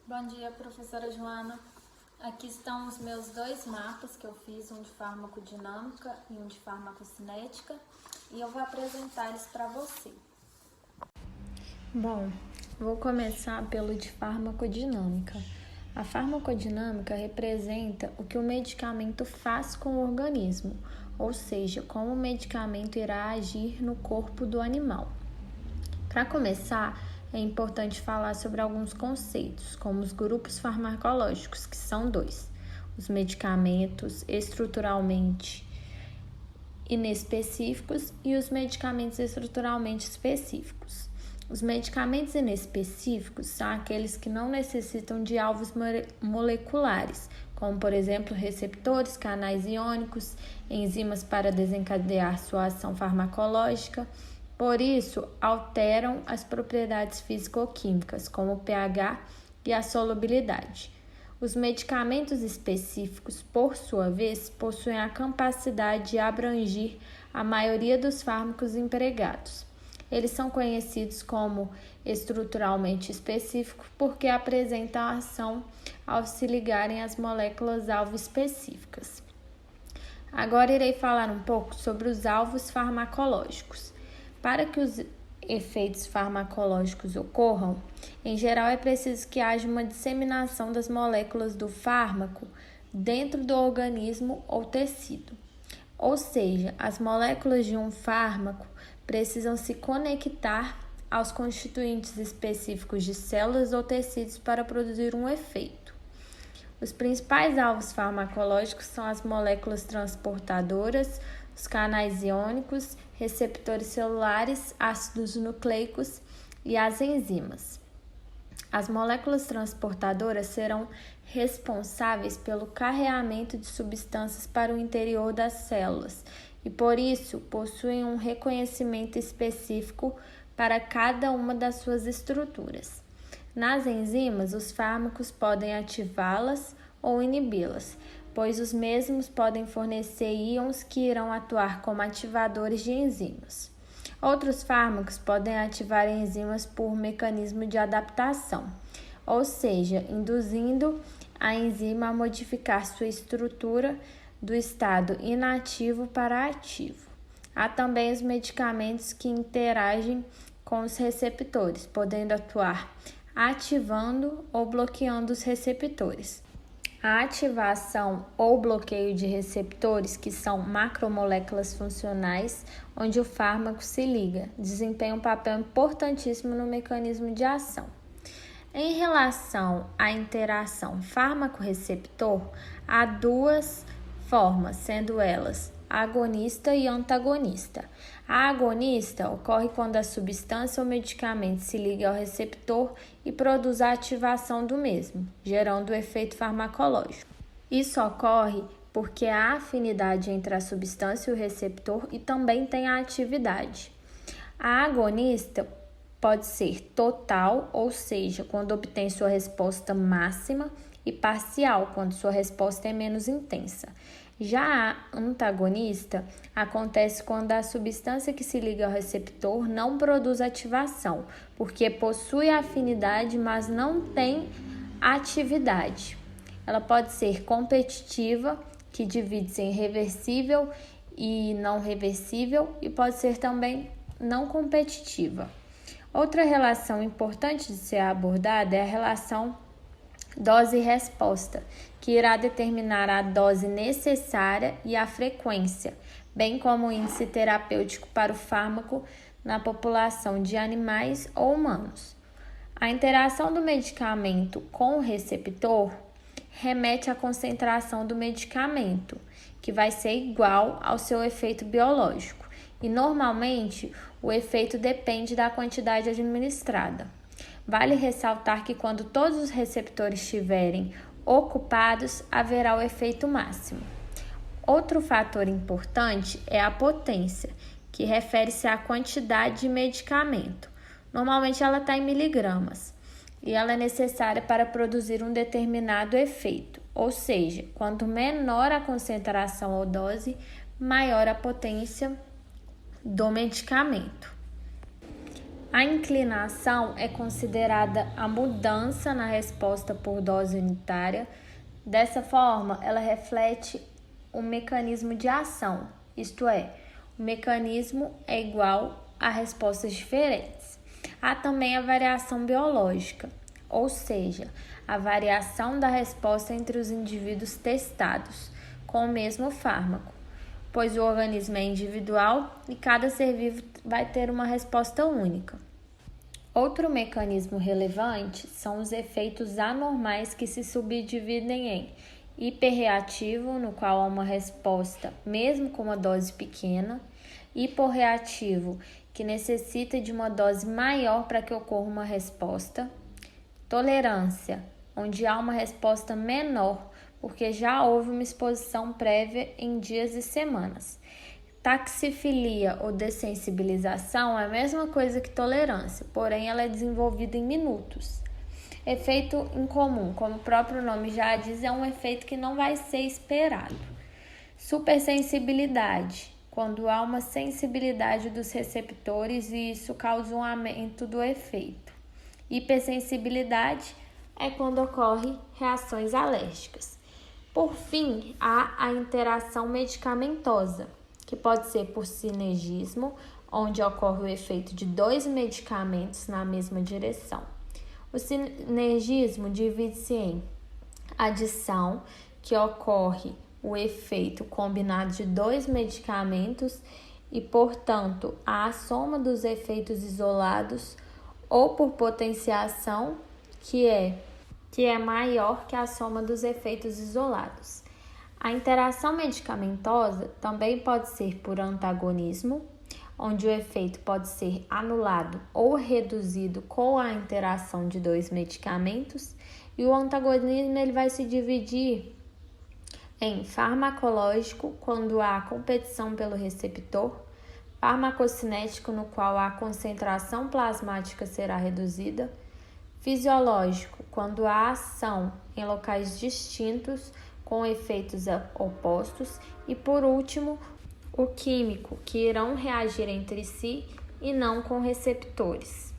Bom dia, professora Joana. Aqui estão os meus dois mapas que eu fiz, um de farmacodinâmica e um de farmacocinética, e eu vou apresentar eles para você. Bom, vou começar pelo de farmacodinâmica. A farmacodinâmica representa o que o medicamento faz com o organismo, ou seja, como o medicamento irá agir no corpo do animal. Para começar, é importante falar sobre alguns conceitos, como os grupos farmacológicos, que são dois: os medicamentos estruturalmente inespecíficos e os medicamentos estruturalmente específicos. Os medicamentos inespecíficos são aqueles que não necessitam de alvos moleculares, como, por exemplo, receptores, canais iônicos, enzimas para desencadear sua ação farmacológica. Por isso, alteram as propriedades físico-químicas, como o pH e a solubilidade. Os medicamentos específicos, por sua vez, possuem a capacidade de abranger a maioria dos fármacos empregados. Eles são conhecidos como estruturalmente específicos porque apresentam ação ao se ligarem às moléculas-alvo específicas. Agora irei falar um pouco sobre os alvos farmacológicos. Para que os efeitos farmacológicos ocorram, em geral é preciso que haja uma disseminação das moléculas do fármaco dentro do organismo ou tecido. Ou seja, as moléculas de um fármaco precisam se conectar aos constituintes específicos de células ou tecidos para produzir um efeito. Os principais alvos farmacológicos são as moléculas transportadoras, os canais iônicos, receptores celulares, ácidos nucleicos e as enzimas. As moléculas transportadoras serão responsáveis pelo carreamento de substâncias para o interior das células e, por isso, possuem um reconhecimento específico para cada uma das suas estruturas. Nas enzimas, os fármacos podem ativá-las ou inibi-las, pois os mesmos podem fornecer íons que irão atuar como ativadores de enzimas. Outros fármacos podem ativar enzimas por mecanismo de adaptação, ou seja, induzindo a enzima a modificar sua estrutura do estado inativo para ativo. Há também os medicamentos que interagem com os receptores, podendo atuar ativando ou bloqueando os receptores. A ativação ou bloqueio de receptores, que são macromoléculas funcionais, onde o fármaco se liga, desempenha um papel importantíssimo no mecanismo de ação. Em relação à interação fármaco-receptor, há duas formas, sendo elas agonista e antagonista. A agonista ocorre quando a substância ou medicamento se liga ao receptor e produz a ativação do mesmo, gerando o efeito farmacológico. Isso ocorre porque há afinidade entre a substância e o receptor e também tem a atividade. A agonista pode ser total, ou seja, quando obtém sua resposta máxima, e parcial, quando sua resposta é menos intensa. Já a antagonista acontece quando a substância que se liga ao receptor não produz ativação, porque possui afinidade, mas não tem atividade. Ela pode ser competitiva, que divide-se em reversível e não reversível, e pode ser também não competitiva. Outra relação importante de ser abordada é a relação dose e resposta, que irá determinar a dose necessária e a frequência, bem como o índice terapêutico para o fármaco na população de animais ou humanos. A interação do medicamento com o receptor remete à concentração do medicamento, que vai ser igual ao seu efeito biológico, e normalmente o efeito depende da quantidade administrada. Vale ressaltar que quando todos os receptores estiverem ocupados, haverá o efeito máximo. Outro fator importante é a potência, que refere-se à quantidade de medicamento. Normalmente ela está em miligramas e ela é necessária para produzir um determinado efeito, ou seja, quanto menor a concentração ou dose, maior a potência do medicamento. A inclinação é considerada a mudança na resposta por dose unitária. Dessa forma, ela reflete o mecanismo de ação, isto é, o mecanismo é igual a respostas diferentes. Há também a variação biológica, ou seja, a variação da resposta entre os indivíduos testados com o mesmo fármaco, pois o organismo é individual e cada ser vivo vai ter uma resposta única. Outro mecanismo relevante são os efeitos anormais que se subdividem em hiperreativo, no qual há uma resposta mesmo com uma dose pequena, hiporreativo, que necessita de uma dose maior para que ocorra uma resposta, tolerância, onde há uma resposta menor, porque já houve uma exposição prévia em dias e semanas. Taxifilia ou dessensibilização é a mesma coisa que tolerância, porém ela é desenvolvida em minutos. Efeito incomum, como o próprio nome já diz, é um efeito que não vai ser esperado. Supersensibilidade, quando há uma sensibilidade dos receptores e isso causa um aumento do efeito. Hipersensibilidade é quando ocorrem reações alérgicas. Por fim, há a interação medicamentosa, que pode ser por sinergismo, onde ocorre o efeito de dois medicamentos na mesma direção. O sinergismo divide-se em adição, que ocorre o efeito combinado de dois medicamentos e, portanto, a soma dos efeitos isolados, ou por potenciação, que é maior que a soma dos efeitos isolados. A interação medicamentosa também pode ser por antagonismo, onde o efeito pode ser anulado ou reduzido com a interação de dois medicamentos, e o antagonismo ele vai se dividir em farmacológico, quando há competição pelo receptor, farmacocinético, no qual a concentração plasmática será reduzida, fisiológico, quando há ação em locais distintos com efeitos opostos, e por último, o químico, que irão reagir entre si e não com receptores.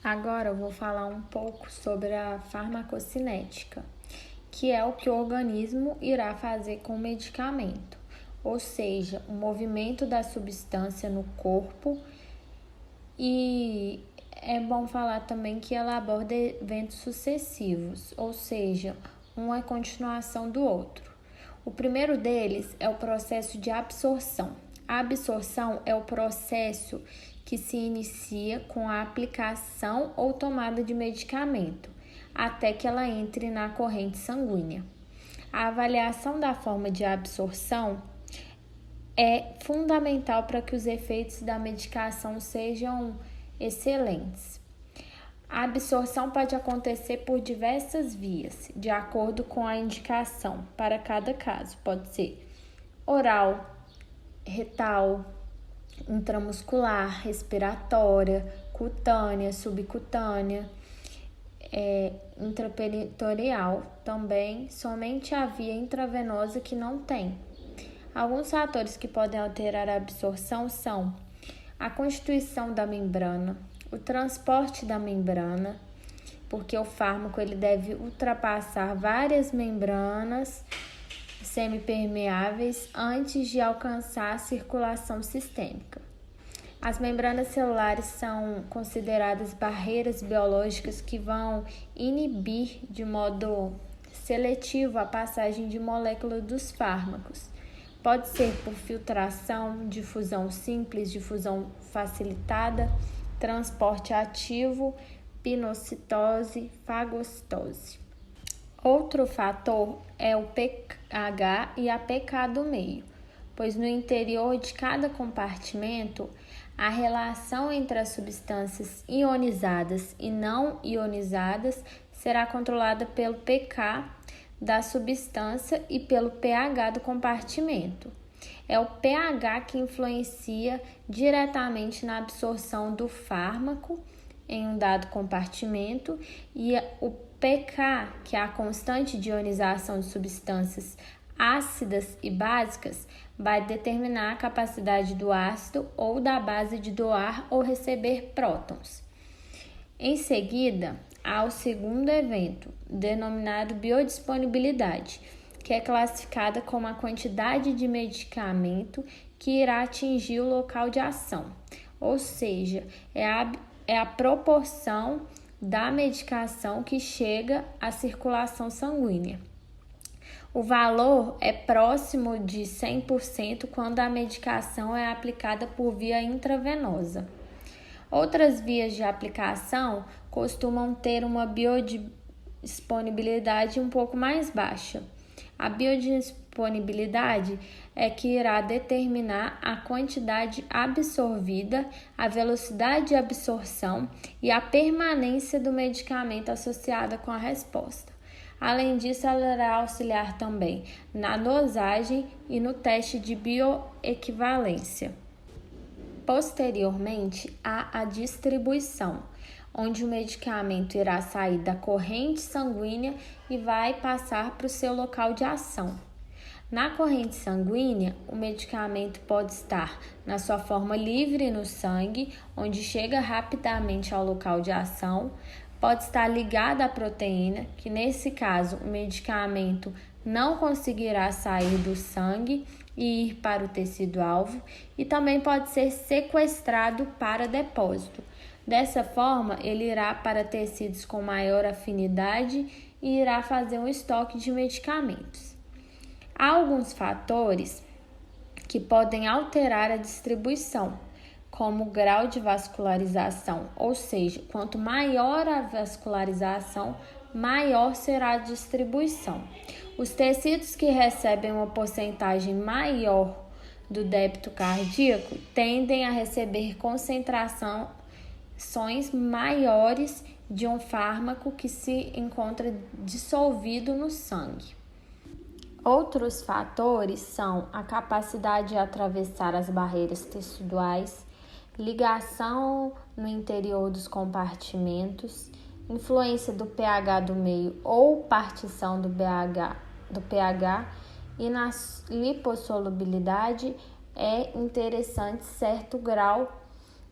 Agora eu vou falar um pouco sobre a farmacocinética, que é o que o organismo irá fazer com o medicamento, ou seja, o movimento da substância no corpo. E é bom falar também que ela aborda eventos sucessivos, ou seja, um é continuação do outro. O primeiro deles é o processo de absorção. A absorção é o processo que se inicia com a aplicação ou tomada de medicamento, até que ela entre na corrente sanguínea. A avaliação da forma de absorção é fundamental para que os efeitos da medicação sejam excelentes. A absorção pode acontecer por diversas vias, de acordo com a indicação para cada caso. Pode ser oral, retal, intramuscular, respiratória, cutânea, subcutânea, intraperitoneal. Também somente a via intravenosa que não tem. Alguns fatores que podem alterar a absorção são a constituição da membrana, o transporte da membrana, porque o fármaco ele deve ultrapassar várias membranas semipermeáveis antes de alcançar a circulação sistêmica. As membranas celulares são consideradas barreiras biológicas que vão inibir de modo seletivo a passagem de moléculas dos fármacos. Pode ser por filtração, difusão simples, difusão facilitada, transporte ativo, pinocitose, fagocitose. Outro fator é o pH e a pK do meio, pois no interior de cada compartimento, a relação entre as substâncias ionizadas e não ionizadas será controlada pelo pK da substância e pelo pH do compartimento. É o pH que influencia diretamente na absorção do fármaco em um dado compartimento, e o pK, que é a constante de ionização de substâncias ácidas e básicas vai determinar a capacidade do ácido ou da base de doar ou receber prótons. Em seguida, há o segundo evento, denominado biodisponibilidade, que é classificada como a quantidade de medicamento que irá atingir o local de ação, ou seja, é a proporção da medicação que chega à circulação sanguínea. O valor é próximo de 100% quando a medicação é aplicada por via intravenosa. Outras vias de aplicação costumam ter uma biodisponibilidade um pouco mais baixa. A biodisponibilidade é que irá determinar a quantidade absorvida, a velocidade de absorção e a permanência do medicamento associada com a resposta. Além disso, ela irá auxiliar também na dosagem e no teste de bioequivalência. Posteriormente, há a distribuição, onde o medicamento irá sair da corrente sanguínea e vai passar para o seu local de ação. Na corrente sanguínea, o medicamento pode estar na sua forma livre no sangue, onde chega rapidamente ao local de ação, pode estar ligado à proteína, que nesse caso o medicamento não conseguirá sair do sangue e ir para o tecido-alvo, e também pode ser sequestrado para depósito. Dessa forma, ele irá para tecidos com maior afinidade e irá fazer um estoque de medicamentos. Há alguns fatores que podem alterar a distribuição, como o grau de vascularização, ou seja, quanto maior a vascularização, maior será a distribuição. Os tecidos que recebem uma porcentagem maior do débito cardíaco tendem a receber concentrações maiores de um fármaco que se encontra dissolvido no sangue. Outros fatores são a capacidade de atravessar as barreiras teciduais, ligação no interior dos compartimentos, influência do pH do meio ou partição do pH e na lipossolubilidade é interessante certo grau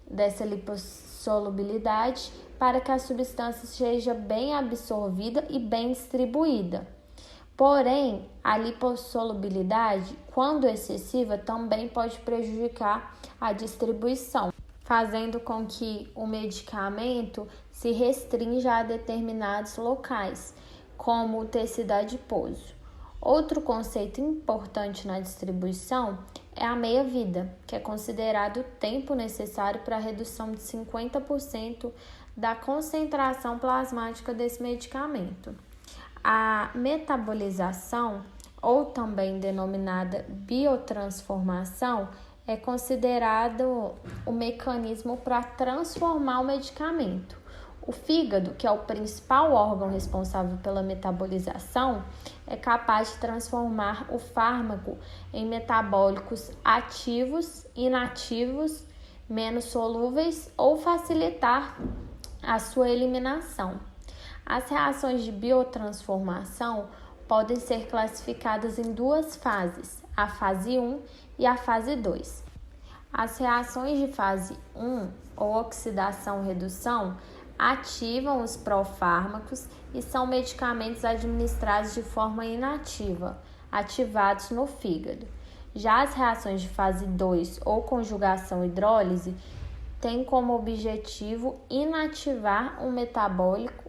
dessa lipossolubilidade para que a substância seja bem absorvida e bem distribuída. Porém, a lipossolubilidade, quando excessiva, também pode prejudicar a distribuição, fazendo com que o medicamento se restrinja a determinados locais, como o tecido adiposo. Outro conceito importante na distribuição é a meia-vida, que é considerado o tempo necessário para a redução de 50% da concentração plasmática desse medicamento. A metabolização, ou também denominada biotransformação, é considerado o mecanismo para transformar o medicamento. O fígado, que é o principal órgão responsável pela metabolização, é capaz de transformar o fármaco em metabólicos ativos, inativos, menos solúveis ou facilitar a sua eliminação. As reações de biotransformação podem ser classificadas em duas fases, a fase 1 e a fase 2. As reações de fase 1, ou oxidação-redução, ativam os profármacos e são medicamentos administrados de forma inativa, ativados no fígado. Já as reações de fase 2, ou conjugação-hidrólise, têm como objetivo inativar um metabólico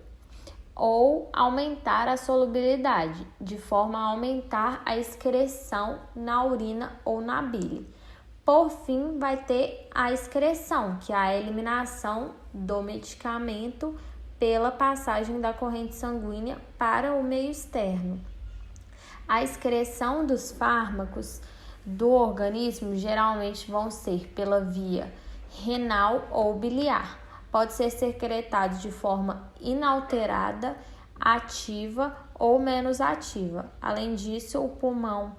ou aumentar a solubilidade, de forma a aumentar a excreção na urina ou na bile. Por fim, vai ter a excreção, que é a eliminação do medicamento pela passagem da corrente sanguínea para o meio externo. A excreção dos fármacos do organismo geralmente vão ser pela via renal ou biliar. Pode ser secretado de forma inalterada, ativa ou menos ativa. Além disso, o pulmão,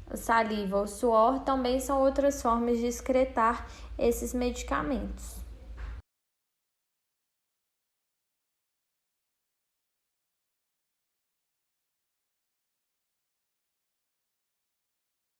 a saliva ou suor também são outras formas de excretar esses medicamentos.